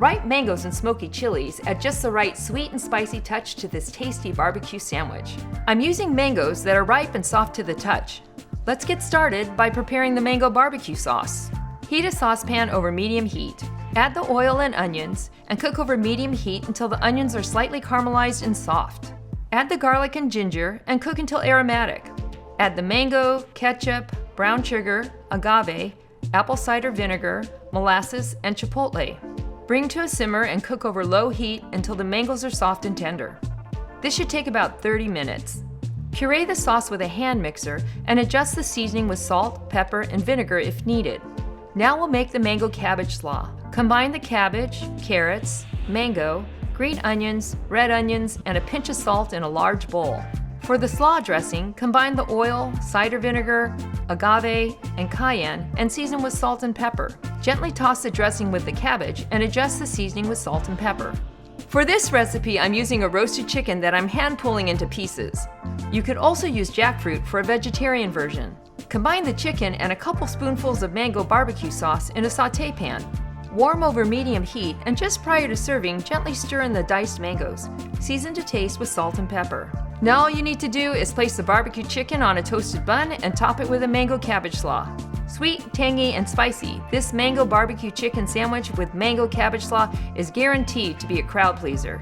Ripe mangoes and smoky chilies add just the right sweet and spicy touch to this tasty barbecue sandwich. I'm using mangoes that are ripe and soft to the touch. Let's get started by preparing the mango barbecue sauce. Heat a saucepan over medium heat. Add the oil and onions and cook over medium heat until the onions are slightly caramelized and soft. Add the garlic and ginger and cook until aromatic. Add the mango, ketchup, brown sugar, agave, apple cider vinegar, molasses, and chipotle. Bring to a simmer and cook over low heat until the mangoes are soft and tender. This should take about 30 minutes. Puree the sauce with a hand mixer and adjust the seasoning with salt, pepper, and vinegar if needed. Now we'll make the mango cabbage slaw. Combine the cabbage, carrots, mango, green onions, red onions, and a pinch of salt in a large bowl. For the slaw dressing, combine the oil, cider vinegar, agave, and cayenne and season with salt and pepper. Gently toss the dressing with the cabbage and adjust the seasoning with salt and pepper. For this recipe, I'm using a roasted chicken that I'm hand pulling into pieces. You could also use jackfruit for a vegetarian version. Combine the chicken and a couple spoonfuls of mango barbecue sauce in a sauté pan. Warm over medium heat and just prior to serving, gently stir in the diced mangoes. Season to taste with salt and pepper. Now all you need to do is place the barbecue chicken on a toasted bun and top it with a mango cabbage slaw. Sweet, tangy, and spicy, this mango barbecue chicken sandwich with mango cabbage slaw is guaranteed to be a crowd pleaser.